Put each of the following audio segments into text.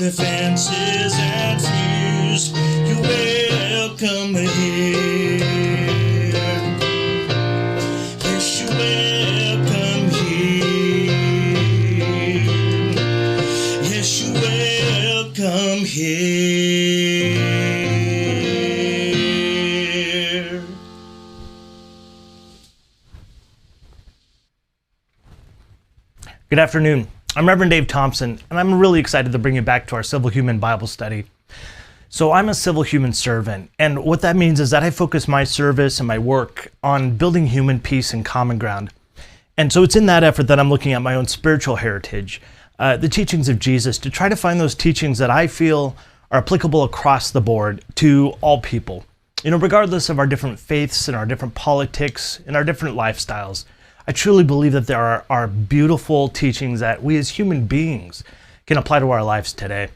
the fences and fears. You're welcome here. Yes, you're welcome here. Yes, you're welcome here. Good afternoon. I'm Reverend Dave Thompson, and I'm really excited to bring you back to our Civil Human Bible study. So I'm a civil human servant, and what that means is that I focus my service and my work on building human peace and common ground. And so it's in that effort that I'm looking at my own spiritual heritage, the teachings of Jesus, to try to find those teachings that I feel are applicable across the board to all people, regardless of our different faiths and our different politics and our different lifestyles. I truly believe that there are beautiful teachings that we as human beings can apply to our lives today.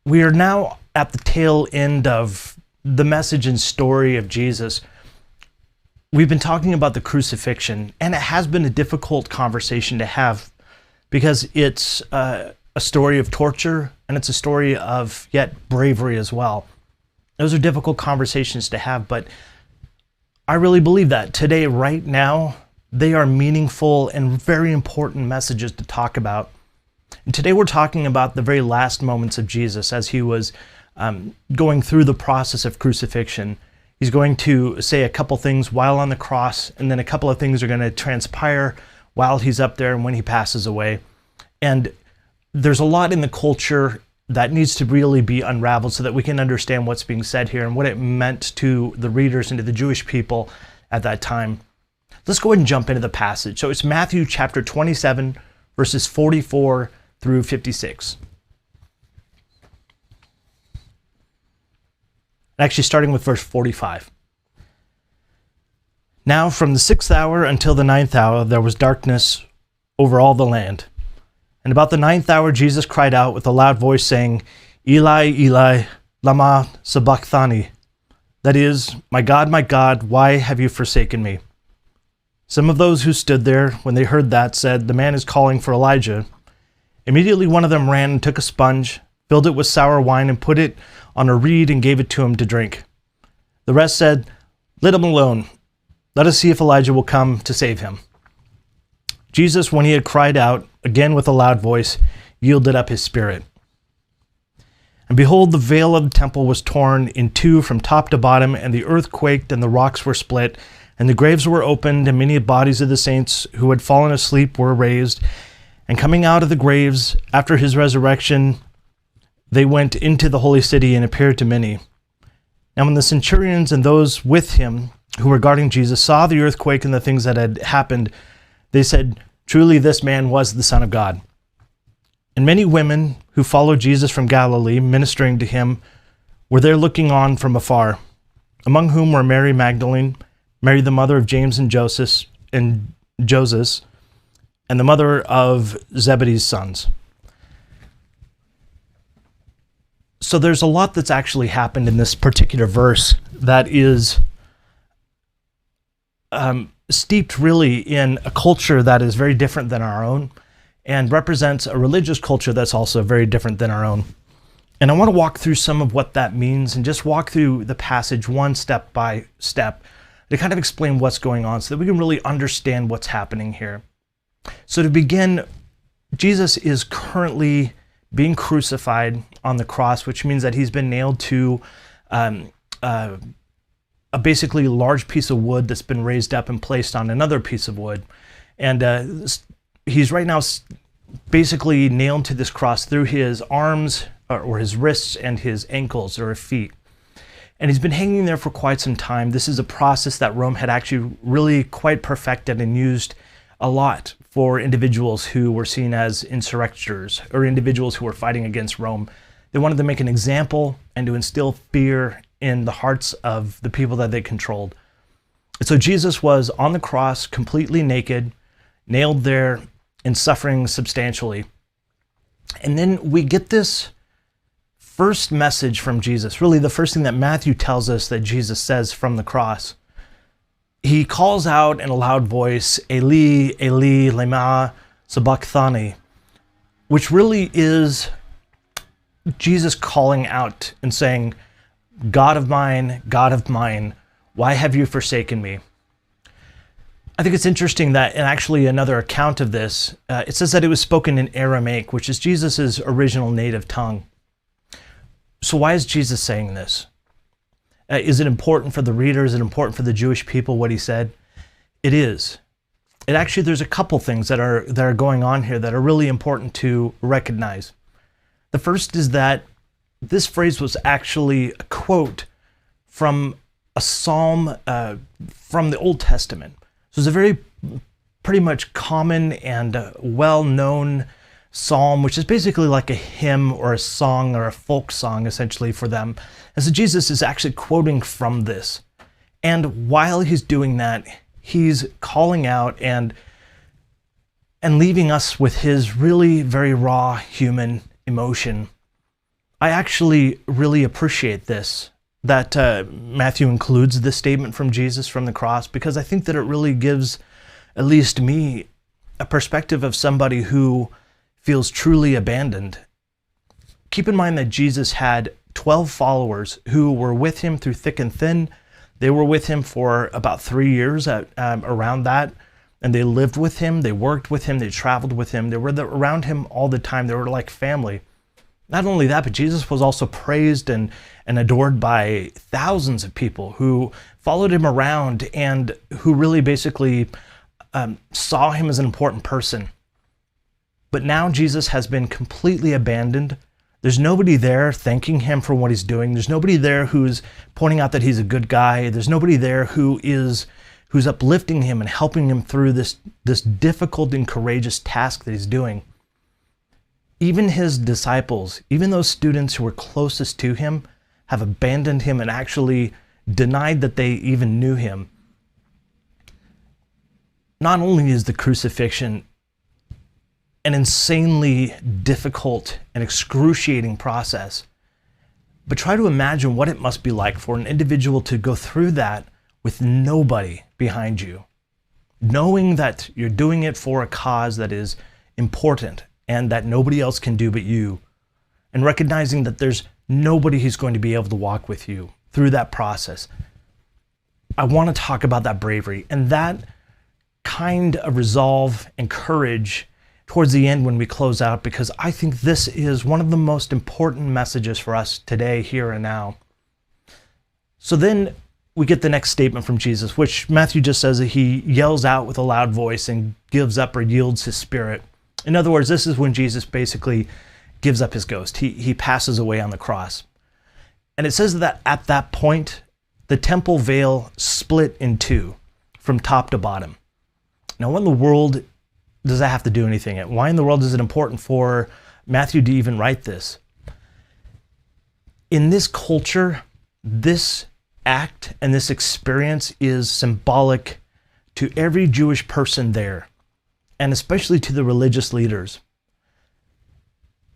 We are now at the tail end of the message and story of Jesus. We've been talking about the crucifixion, and it has been a difficult conversation to have because it's a story of torture and it's a story of yet bravery as well. Those are difficult conversations to have, but I really believe that today, right now, they are meaningful and very important messages to talk about. And today we're talking about the very last moments of Jesus as he was going through the process of crucifixion. He's going to say a couple things while on the cross, and then a couple of things are going to transpire while he's up there and when he passes away. And there's a lot in the culture that needs to really be unraveled so that we can understand what's being said here and what it meant to the readers and to the Jewish people at that time. Let's go ahead and jump into the passage. So it's Matthew chapter 27, verses 44 through 56. Actually, starting with verse 45. Now from the 6th hour until the 9th hour, there was darkness over all the land. And about the 9th hour, Jesus cried out with a loud voice, saying, Eli, Eli, lama sabachthani. That is, my God, why have you forsaken me? Some of those who stood there, when they heard that, said, the man is calling for Elijah. Immediately one of them ran and took a sponge, filled it with sour wine, and put it on a reed and gave it to him to drink. The rest said, let him alone. Let us see if Elijah will come to save him. Jesus, when he had cried out, again with a loud voice, yielded up his spirit. And behold, the veil of the temple was torn in two from top to bottom, and the earth quaked, and the rocks were split, and the graves were opened, and many bodies of the saints who had fallen asleep were raised. And coming out of the graves after his resurrection, they went into the holy city and appeared to many. Now when the centurions and those with him who were guarding Jesus saw the earthquake and the things that had happened, they said, truly this man was the Son of God. And many women who followed Jesus from Galilee, ministering to him, were there looking on from afar, among whom were Mary Magdalene, Mary the mother of James and Joseph, and Joses, and the mother of Zebedee's sons. So there's a lot that's actually happened in this particular verse that is steeped really in a culture that is very different than our own and represents a religious culture that's also very different than our own. And I want to walk through some of what that means and just walk through the passage one step by step to kind of explain what's going on so that we can really understand what's happening here. So to begin, Jesus is currently being crucified on the cross, which means that he's been nailed to a basically large piece of wood that's been raised up and placed on another piece of wood. And he's right now basically nailed to this cross through his arms or his wrists and his ankles or his feet. And he's been hanging there for quite some time. This is a process that Rome had actually really quite perfected and used a lot for individuals who were seen as insurrectors or individuals who were fighting against Rome. They wanted to make an example and to instill fear in the hearts of the people that they controlled. And so Jesus was on the cross, completely naked, nailed there and suffering substantially. And then we get this first message from Jesus, really the first thing that Matthew tells us that Jesus says from the cross. He calls out in a loud voice, Eli, Eli, lema sabachthani, which really is Jesus calling out and saying, God of mine, why have you forsaken me? I think it's interesting that in actually another account of this, it says that it was spoken in Aramaic, which is Jesus' original native tongue. So why is Jesus saying this? Is it important for the reader? Is it important for the Jewish people what he said? It is. It actually, there's a couple things that are going on here that are really important to recognize. The first is that this phrase was actually a quote from a psalm from the Old Testament. So it's a very pretty much common and well-known psalm, which is basically like a hymn or a song or a folk song essentially for them. And so Jesus is actually quoting from this. And while he's doing that, he's calling out and leaving us with his really very raw human emotion. I actually really appreciate this, that Matthew includes this statement from Jesus from the cross, because I think that it really gives, at least me, a perspective of somebody who feels truly abandoned. Keep in mind that Jesus had 12 followers who were with him through thick and thin. They were with him for about 3 years around that, and they lived with him, they worked with him, they traveled with him, they were around him all the time. They were like family. Not only that, but Jesus was also praised and adored by thousands of people who followed him around and who really basically saw him as an important person. But now Jesus has been completely abandoned. There's nobody there thanking him for what he's doing. There's nobody there who's pointing out that he's a good guy. There's nobody there who's uplifting him and helping him through this difficult and courageous task that he's doing. Even his disciples, even those students who were closest to him, have abandoned him and actually denied that they even knew him. Not only is the crucifixion an insanely difficult and excruciating process, but try to imagine what it must be like for an individual to go through that with nobody behind you, knowing that you're doing it for a cause that is important and that nobody else can do but you, and recognizing that there's nobody who's going to be able to walk with you through that process. I want to talk about that bravery and that kind of resolve and courage towards the end when we close out, because I think this is one of the most important messages for us today, here and now. So then we get the next statement from Jesus, which Matthew just says that he yells out with a loud voice and gives up or yields his spirit. In other words, this is when Jesus basically gives up his ghost. He passes away on the cross. And it says that at that point, the temple veil split in two from top to bottom. Now, what in the world does that have to do anything? Why in the world is it important for Matthew to even write this? In this culture, this act and this experience is symbolic to every Jewish person there, and especially to the religious leaders.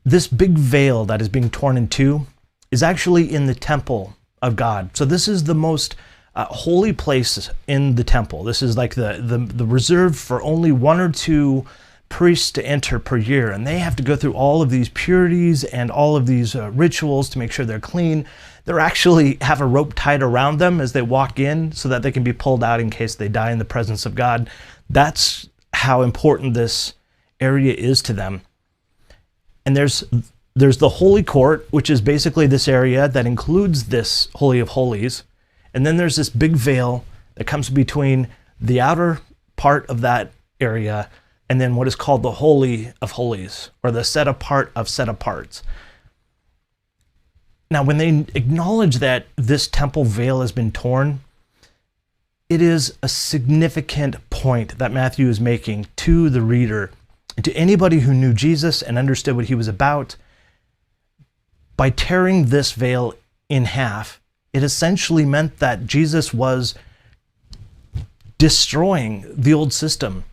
This big veil that is being torn in two is actually in the temple of God. So this is the most holy place in the temple. This is like the reserved for only 1 or 2 priests to enter per year, and they have to go through all of these purities and all of these rituals to make sure they're clean. They actually have a rope tied around them as they walk in so that they can be pulled out in case they die in the presence of God. That's how important this area is to them. And there's the holy court, which is basically this area that includes this Holy of Holies. And then there's this big veil that comes between the outer part of that area and then what is called the Holy of Holies, or the set apart of set aparts. Now, when they acknowledge that this temple veil has been torn, it is a significant point that Matthew is making to the reader and to anybody who knew Jesus and understood what he was about. By tearing this veil in half, it essentially meant that Jesus was destroying the old system.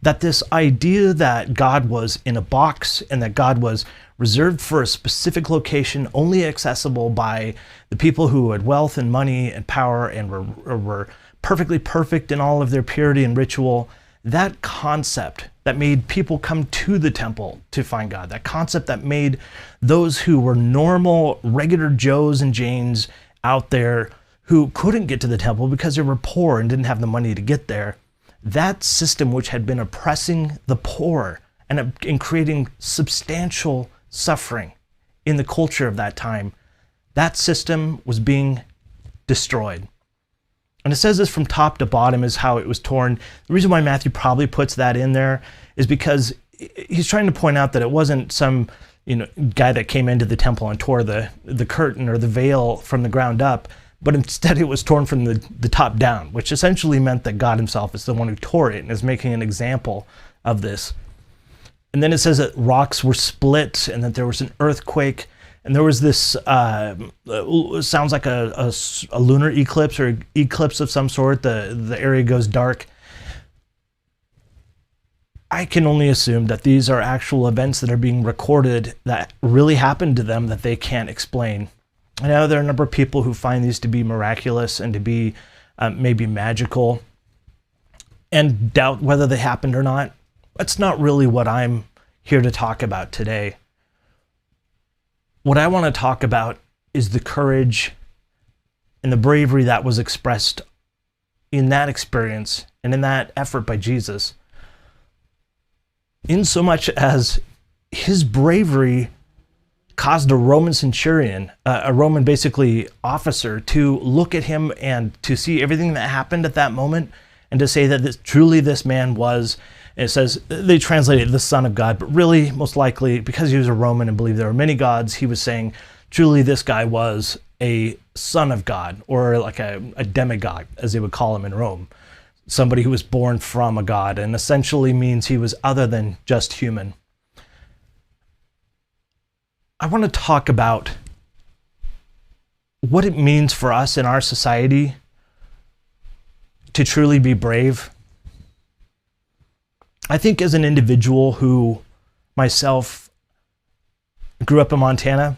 That this idea that God was in a box and that God was reserved for a specific location, only accessible by the people who had wealth and money and power and were perfectly perfect in all of their purity and ritual, that concept that made people come to the temple to find God, that concept that made those who were normal, regular Joes and Janes out there who couldn't get to the temple because they were poor and didn't have the money to get there, that system which had been oppressing the poor and creating substantial suffering in the culture of that time, that system was being destroyed. And it says this from top to bottom is how it was torn. The reason why Matthew probably puts that in there is because he's trying to point out that it wasn't some guy that came into the temple and tore the curtain or the veil from the ground up, but instead it was torn from the top down, which essentially meant that God himself is the one who tore it and is making an example of this. And then it says that rocks were split and that there was an earthquake. And there was this, sounds like a lunar eclipse or eclipse of some sort. The area goes dark. I can only assume that these are actual events that are being recorded that really happened to them that they can't explain. I know there are a number of people who find these to be miraculous and to be maybe magical and doubt whether they happened or not. That's not really what I'm here to talk about today. What I want to talk about is the courage and the bravery that was expressed in that experience and in that effort by Jesus, in so much as his bravery caused a Roman centurion, a Roman basically officer, to look at him and to see everything that happened at that moment and to say that truly this man was, it says, they translated the Son of God, but really, most likely, because he was a Roman and believed there were many gods, he was saying, truly this guy was a son of God, or like a demigod, as they would call him in Rome. Somebody who was born from a god, and essentially means he was other than just human. I want to talk about what it means for us in our society to truly be brave. I think as an individual who myself grew up in Montana,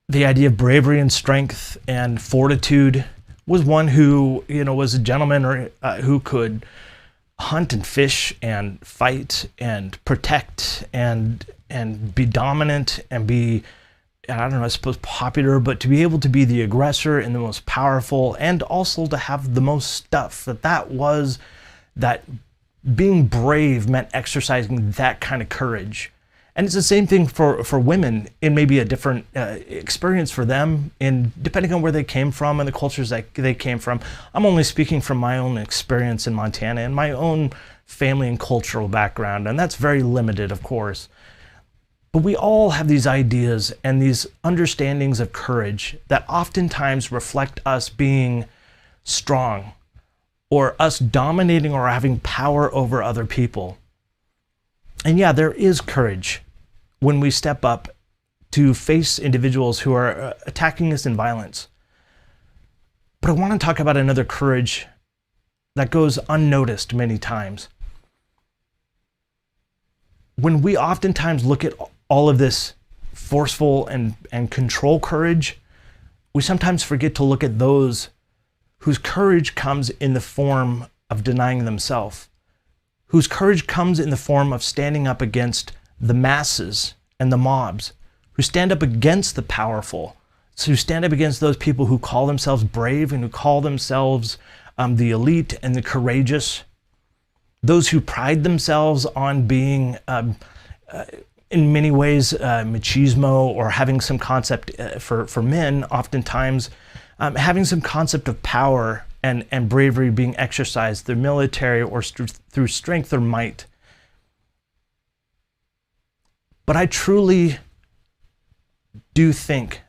the idea of bravery and strength and fortitude was one who, was a gentleman or who could hunt and fish and fight and protect and be dominant and be, I suppose popular, but to be able to be the aggressor and the most powerful and also to have the most stuff, that being brave meant exercising that kind of courage. And it's the same thing for women in maybe a different experience for them, in depending on where they came from and the cultures that they came from. I'm only speaking from my own experience in Montana and my own family and cultural background, and that's very limited, of course. But we all have these ideas and these understandings of courage that oftentimes reflect us being strong, or us dominating or having power over other people. And yeah, there is courage when we step up to face individuals who are attacking us in violence. But I want to talk about another courage that goes unnoticed many times. When we oftentimes look at all of this forceful and control courage, we sometimes forget to look at those whose courage comes in the form of denying themselves, whose courage comes in the form of standing up against the masses and the mobs, who stand up against the powerful, who stand up against those people who call themselves brave and who call themselves the elite and the courageous, those who pride themselves on being, in many ways, machismo, or having some concept for men, oftentimes, having some concept of power and bravery being exercised through military or through strength or might. But I truly do think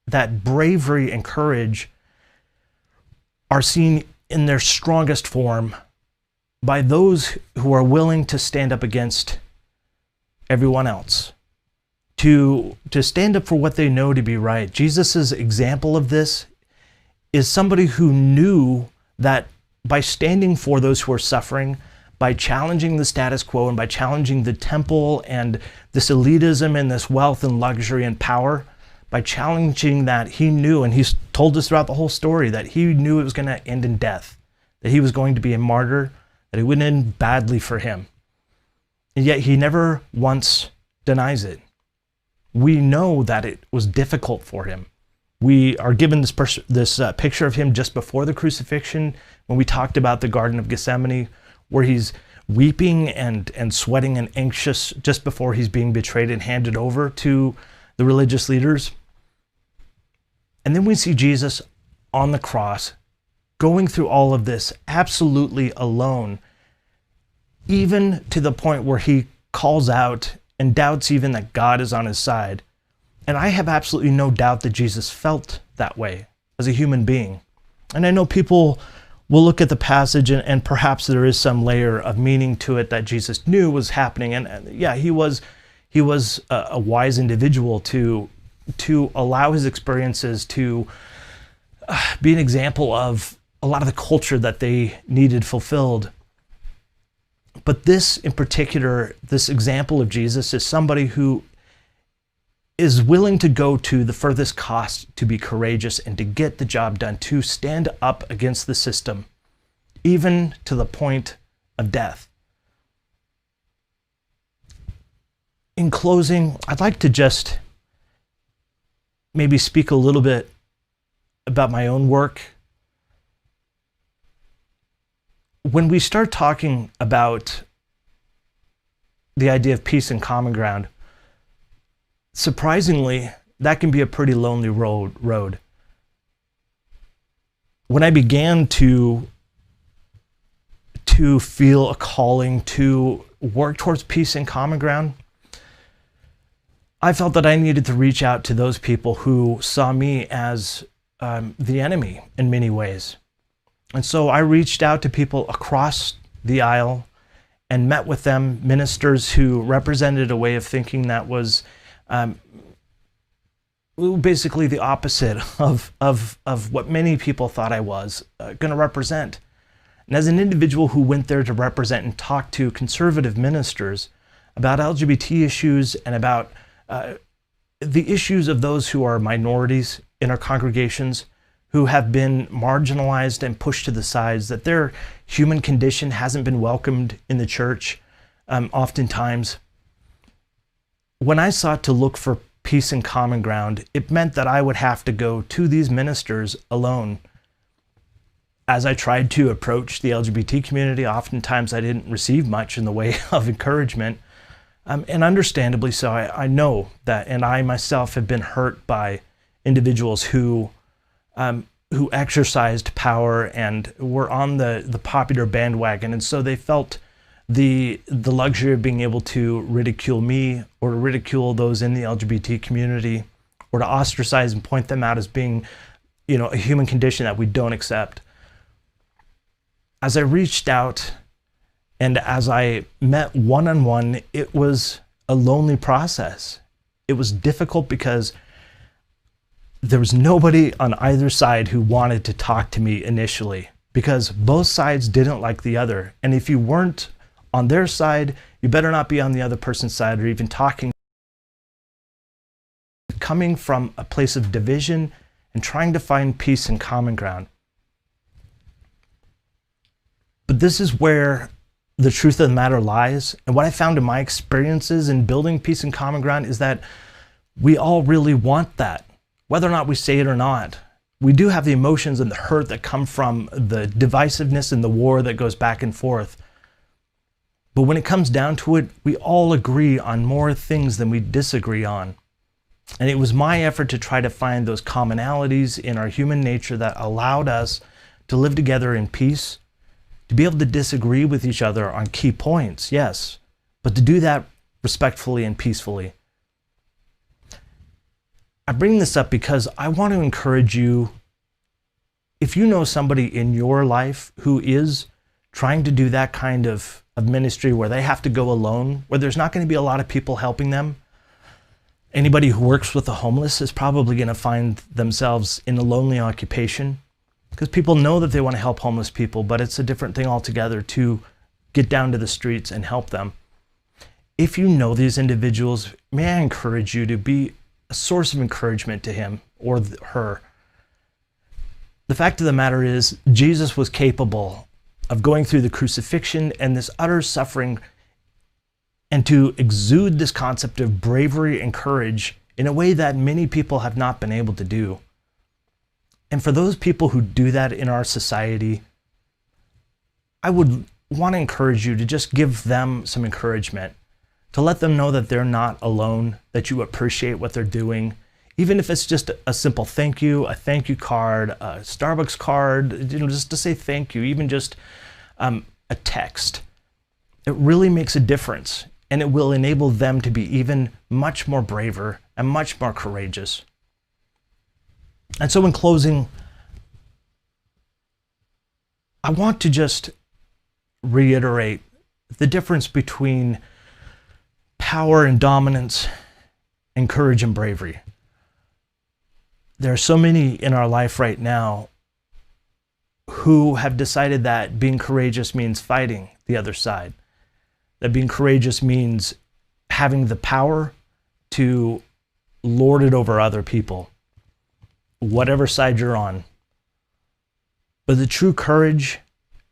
that bravery and courage are seen in their strongest form by those who are willing to stand up against everyone else, to stand up for what they know to be right. Jesus' example of this is somebody who knew that by standing for those who are suffering, by challenging the status quo and by challenging the temple and this elitism and this wealth and luxury and power, by challenging that, he knew, and he's told us throughout the whole story, that he knew it was going to end in death, that he was going to be a martyr, that it went in badly for him. And yet he never once denies it. We know that it was difficult for him. We are given this picture of him just before the crucifixion when we talked about the Garden of Gethsemane, where he's weeping and sweating and anxious just before he's being betrayed and handed over to the religious leaders. And then we see Jesus on the cross going through all of this absolutely alone, even to the point where he calls out and doubts even that God is on his side. And I have absolutely no doubt that Jesus felt that way as a human being. And I know people will look at the passage and perhaps there is some layer of meaning to it that Jesus knew was happening. And yeah, he was a wise individual to allow his experiences to be an example of a lot of the culture that they needed fulfilled. But this in particular, this example of Jesus is somebody who is willing to go to the furthest cost to be courageous and to get the job done, to stand up against the system, even to the point of death. In closing, I'd like to just maybe speak a little bit about my own work. When we start talking about the idea of peace and common ground, surprisingly, that can be a pretty lonely road. When I began to feel a calling to work towards peace and common ground, I felt that I needed to reach out to those people who saw me as the enemy in many ways. And so I reached out to people across the aisle and met with them, ministers who represented a way of thinking that was basically the opposite of what many people thought I was going to represent. And as an individual who went there to represent and talk to conservative ministers about LGBT issues and about the issues of those who are minorities in our congregations, who have been marginalized and pushed to the sides, that their human condition hasn't been welcomed in the church oftentimes. When I sought to look for peace and common ground, it meant that I would have to go to these ministers alone. As I tried to approach the LGBT community, oftentimes I didn't receive much in the way of encouragement. And understandably so, I know that, and I myself have been hurt by individuals who exercised power and were on the popular bandwagon, and so they felt the luxury of being able to ridicule me or to ridicule those in the LGBT community or to ostracize and point them out as being, a human condition that we don't accept. As I reached out and as I met one-on-one, it was a lonely process. It was difficult because there was nobody on either side who wanted to talk to me initially, because both sides didn't like the other. And if you weren't on their side, you better not be on the other person's side or even talking. Coming from a place of division and trying to find peace and common ground. But this is where the truth of the matter lies. And what I found in my experiences in building peace and common ground is that we all really want that. Whether or not we say it or not, we do have the emotions and the hurt that come from the divisiveness and the war that goes back and forth. But when it comes down to it, we all agree on more things than we disagree on. And it was my effort to try to find those commonalities in our human nature that allowed us to live together in peace, to be able to disagree with each other on key points, yes, but to do that respectfully and peacefully. I bring this up because I want to encourage you, if you know somebody in your life who is trying to do that kind of ministry where they have to go alone, where there's not going to be a lot of people helping them. Anybody who works with the homeless is probably going to find themselves in a lonely occupation, because people know that they want to help homeless people, but it's a different thing altogether to get down to the streets and help them. If you know these individuals, may I encourage you to be a source of encouragement to him or her. The fact of the matter is, Jesus was capable of going through the crucifixion and this utter suffering, and to exude this concept of bravery and courage in a way that many people have not been able to do. And for those people who do that in our society, I would want to encourage you to just give them some encouragement, to let them know that they're not alone, that you appreciate what they're doing, even if it's just a simple thank you, a thank you card, a Starbucks card, just to say thank you, even just a text. It really makes a difference, and it will enable them to be even much more braver and much more courageous. And so in closing, I want to just reiterate the difference between power and dominance and courage and bravery. There are so many in our life right now who have decided that being courageous means fighting the other side, that being courageous means having the power to lord it over other people, whatever side you're on. But the true courage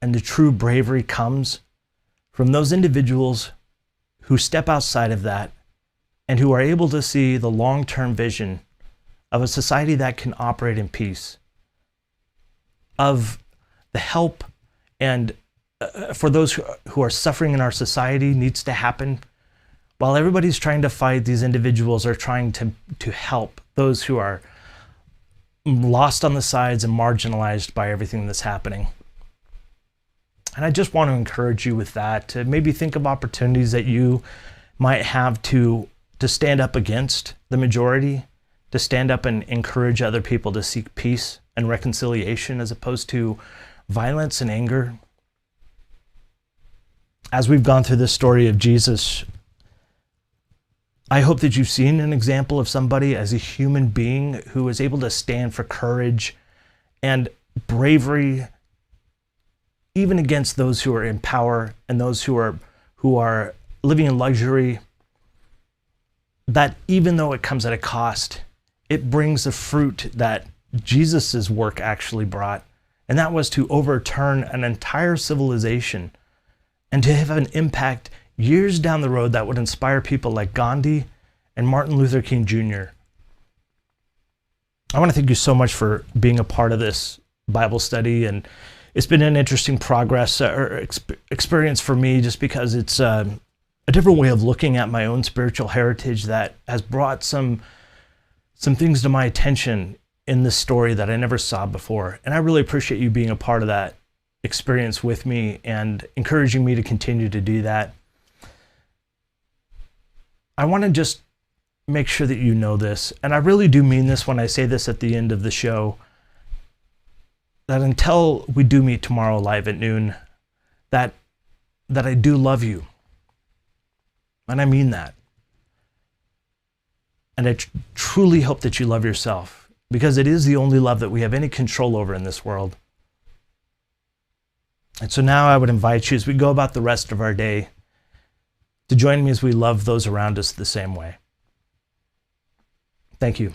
and the true bravery comes from those individuals who step outside of that and who are able to see the long-term vision of a society that can operate in peace, of the help and for those who are suffering in our society needs to happen. While everybody's trying to fight, these individuals are trying to help those who are lost on the sides and marginalized by everything that's happening. And I just want to encourage you with that, to maybe think of opportunities that you might have to stand up against the majority, to stand up and encourage other people to seek peace and reconciliation as opposed to violence and anger. As we've gone through this story of Jesus, I hope that you've seen an example of somebody as a human being who is able to stand for courage and bravery, even against those who are in power and those who are living in luxury, that even though it comes at a cost, it brings the fruit that Jesus's work actually brought. And that was to overturn an entire civilization and to have an impact years down the road that would inspire people like Gandhi and Martin Luther King Jr. I want to thank you so much for being a part of this Bible study, and it's been an interesting experience for me, just because it's a different way of looking at my own spiritual heritage that has brought some things to my attention in this story that I never saw before. And I really appreciate you being a part of that experience with me and encouraging me to continue to do that. I want to just make sure that you know this, and I really do mean this when I say this at the end of the show, that until we do meet tomorrow live at noon, that I do love you. And I mean that. And I truly hope that you love yourself, because it is the only love that we have any control over in this world. And so now I would invite you, as we go about the rest of our day, to join me as we love those around us the same way. Thank you.